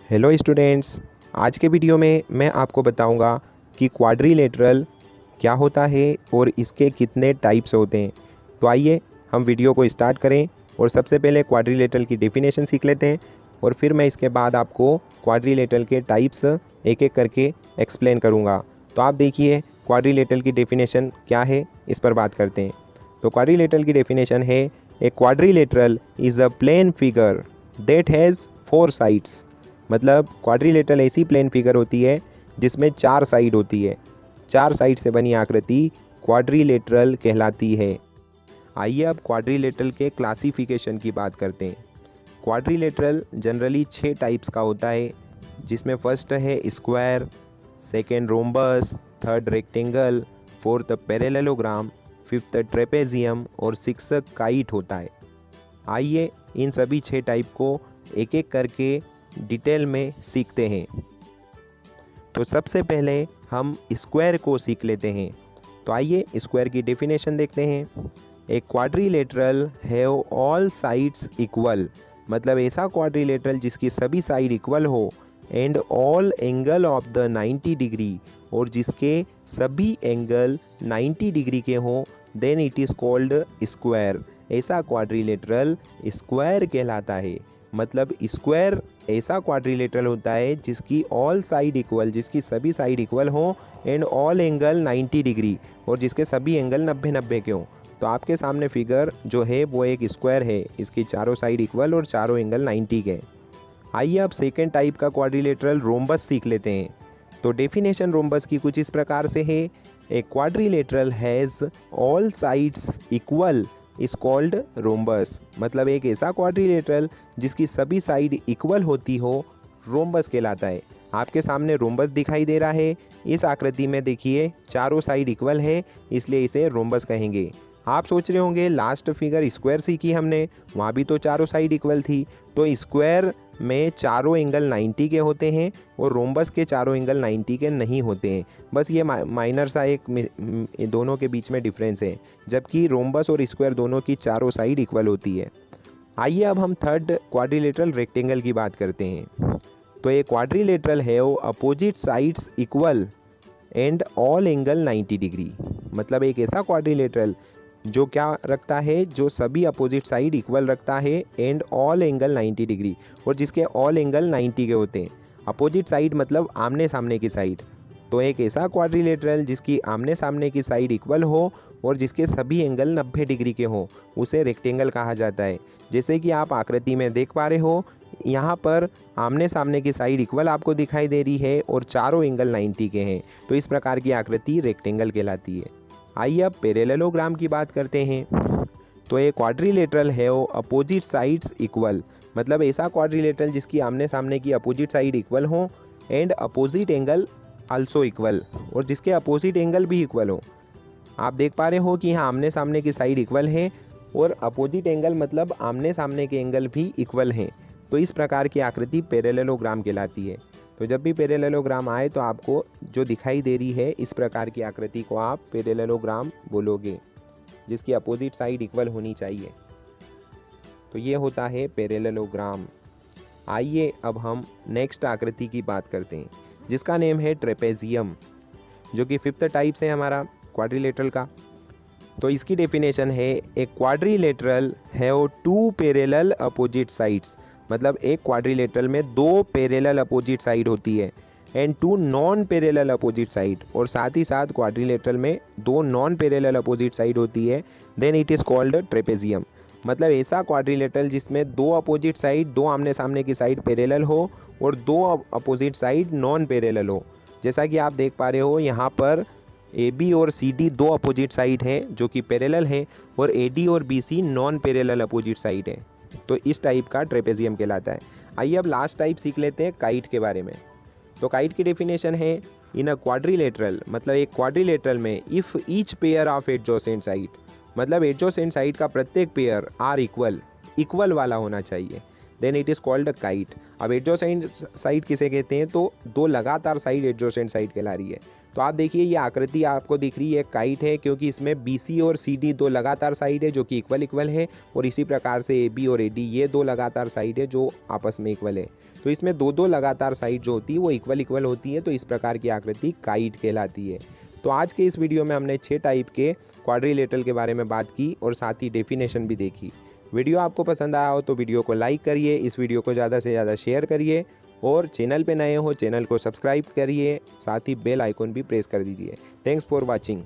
Hello students, आज के video में मैं आपको बताऊंगा कि क्वाड्रिलेटरल क्या होता है और इसके कितने टाइप्स होते हैं। तो आइए हम वीडियो को स्टार्ट करें और सबसे पहले क्वाड्रिलेटरल की डेफिनेशन सीख लेते हैं और फिर मैं इसके बाद आपको क्वाड्रिलेटरल के टाइप्स एक एक करके एक्सप्लेन करूंगा। तो आप देखिए क्वाड्रिलेटरल की डेफिनेशन क्या है, इस पर बात करते हैं। तो क्वाड्रिलेटरल की डेफिनेशन है, a quadrilateral is a plane figure that has 4 sides. मतलब क्वाड्रिलेटरल ऐसी प्लेन फिगर होती है जिसमें 4 साइड होती है। 4 साइड से बनी आकृति क्वाड्रिलेटरल कहलाती है। आइए अब क्वाड्रिलेटरल के क्लासिफिकेशन की बात करते हैं। क्वाड्रिलेटरल जनरली 6 टाइप्स का होता है, जिसमें फर्स्ट है square, second rhombus, third rectangle, fourth parallelogram, fifth trapezium और सिक्स्थ काइट होता है। आइए इन सभी 6 टाइप को एक एक करके डिटेल में सीखते हैं। तो सबसे पहले हम स्क्वायर को सीख लेते हैं। तो आइए स्क्वायर की डेफिनेशन देखते हैं। A quadrilateral have all sides equal. मतलब ऐसा क्वाड्रिलेटरल जिसकी सभी साइड इक्वल हो, and all angle of the 90 degree, और जिसके सभी एंगल 90 डिग्री के हों, then it is called square. ऐसा क्वाड्रिलेटरल स्क्वायर कहलाता है। मतलब स्क्वायर ऐसा क्वाड्रिलेटरल होता है जिसकी ऑल साइड इक्वल, जिसकी सभी साइड इक्वल हो, एंड ऑल एंगल 90 डिग्री, और जिसके सभी एंगल 90-90 के हों। तो आपके सामने फिगर जो है वो एक स्क्वायर है, इसकी चारों साइड इक्वल और चारों एंगल 90 के। आइए अब सेकेंड टाइप का क्वाड्रिलेटरल रोम्बस सीख लेते हैं। तो डेफिनेशन रोम्बस की कुछ इस प्रकार से है, a quadrilateral has all sides equal is called rhombus. मतलब एक ऐसा क्वाड्रिलेटरल जिसकी सभी साइड इक्वल होती हो, रोम्बस कहलाता है। आपके सामने रोम्बस दिखाई दे रहा है। इस आकृति में देखिए चारों साइड इक्वल है, इसलिए इसे रोम्बस कहेंगे। आप सोच रहे होंगे लास्ट फिगर स्क्वायर सीखी हमने, वहाँ भी तो चारों साइड इक्वल थी। तो स्क्वायर में चारों एंगल 90 के होते हैं और रोम्बस के चारों एंगल 90 के नहीं होते हैं। बस ये माइनर सा एक दोनों के बीच में डिफरेंस है, जबकि रोम्बस और स्क्वायर दोनों की चारों साइड इक्वल होती है। आइए अब हम थर्ड क्वाड्रिलेटरल रेक्टेंगल की बात करते हैं। तो ये quadrilateral have opposite sides equal and all angle 90 degree. मतलब एक ऐसा क्वाड्रिलेटरल जो क्या रखता है, जो सभी अपोजिट साइड इक्वल रखता है, एंड ऑल एंगल 90 डिग्री, और जिसके ऑल एंगल 90 के होते हैं। अपोजिट साइड मतलब आमने सामने की साइड। तो एक ऐसा क्वाड्रिलेटरल जिसकी आमने सामने की साइड इक्वल हो और जिसके सभी एंगल 90 डिग्री के हों, उसे रेक्टेंगल कहा जाता है। जैसे कि आप आकृति में देख पा रहे हो, यहाँ पर आमने सामने की साइड इक्वल आपको दिखाई दे रही है और चारों एंगल 90 के हैं। तो इस प्रकार की आकृति रेक्टेंगल कहलाती है। आइए अब पैरेललोग्राम की बात करते हैं। तो ये quadrilateral have opposite sides equal. मतलब ऐसा क्वाड्रिलेटरल जिसकी आमने सामने की अपोजिट साइड इक्वल हो, and opposite angle also equal, और जिसके अपोजिट एंगल भी इक्वल हो। आप देख पा रहे हो कि यहाँ आमने सामने की साइड इक्वल है और अपोजिट एंगल मतलब आमने सामने के एंगल भी इक्वल हैं। तो इस प्रकार की आकृति पैरेललोग्राम कहलाती है। तो जब भी पैरेललोग्राम आए तो आपको जो दिखाई दे रही है इस प्रकार की आकृति को आप पैरेललोग्राम बोलोगे, जिसकी अपोजिट साइड इक्वल होनी चाहिए। तो ये होता है पैरेललोग्राम। आइए अब हम नेक्स्ट आकृति की बात करते हैं, जिसका नेम है ट्रेपेजियम, जो कि फिफ्थ टाइप से हमारा क्वाड्रिलेटरल का। तो इसकी डेफिनेशन है, a quadrilateral have 2 parallel opposite sides. मतलब एक क्वाड्रिलेटरल में 2 पैरेलल अपोजिट साइड होती है, and 2 non parallel opposite side, और साथ ही साथ क्वाड्रिलेटरल में 2 नॉन पैरेलल अपोजिट साइड होती है, then it is called trapezium. मतलब ऐसा क्वाड्रिलेटरल जिसमें 2 अपोजिट साइड, 2 आमने सामने की साइड पैरेलल हो और 2 अपोजिट साइड नॉन पैरेलल हो। जैसा कि आप देख पा रहे हो यहाँ पर AB और CD 2 अपोजिट साइड है जो कि पैरेलल है, और AD और BC non parallel opposite side है। तो इस टाइप का ट्रेपेजियम कहलाता है। आइए अब लास्ट टाइप सीख लेते हैं काइट के बारे में। तो काइट की डेफिनेशन है, इन अ क्वाड्रिलेटरल, मतलब एक क्वाड्रिलेटरल में if each pair of adjacent side, मतलब एडजेसेंट साइड का प्रत्येक पेयर आर इक्वल वाला होना चाहिए, then it is called a kite. अब एडजेसेंट साइड किसे कहते हैं, तो दो लगातार साइड एडजेसेंट साइड कहला रही है। तो आप देखिए ये आकृति आपको दिख रही है काइट है, क्योंकि इसमें BC और CD दो लगातार साइड है जो कि इक्वल है, और इसी प्रकार से AB और AD ये दो लगातार साइड है जो आपस में इक्वल है। तो इसमें दो लगातार साइड जो होती है वो इक्वल होती है, तो इस प्रकार की आकृति काइट कहलाती है। तो आज के इस वीडियो में हमने 6 टाइप के क्वाड्रिलेटरल के बारे में बात की और साथ ही डेफिनेशन भी देखी। वीडियो आपको पसंद आया हो तो वीडियो को लाइक करिए, इस वीडियो को ज़्यादा से ज़्यादा शेयर करिए, और चैनल पे नए हो चैनल को सब्सक्राइब करिए, साथ ही बेल आइकन भी प्रेस कर दीजिए। Thanks for watching.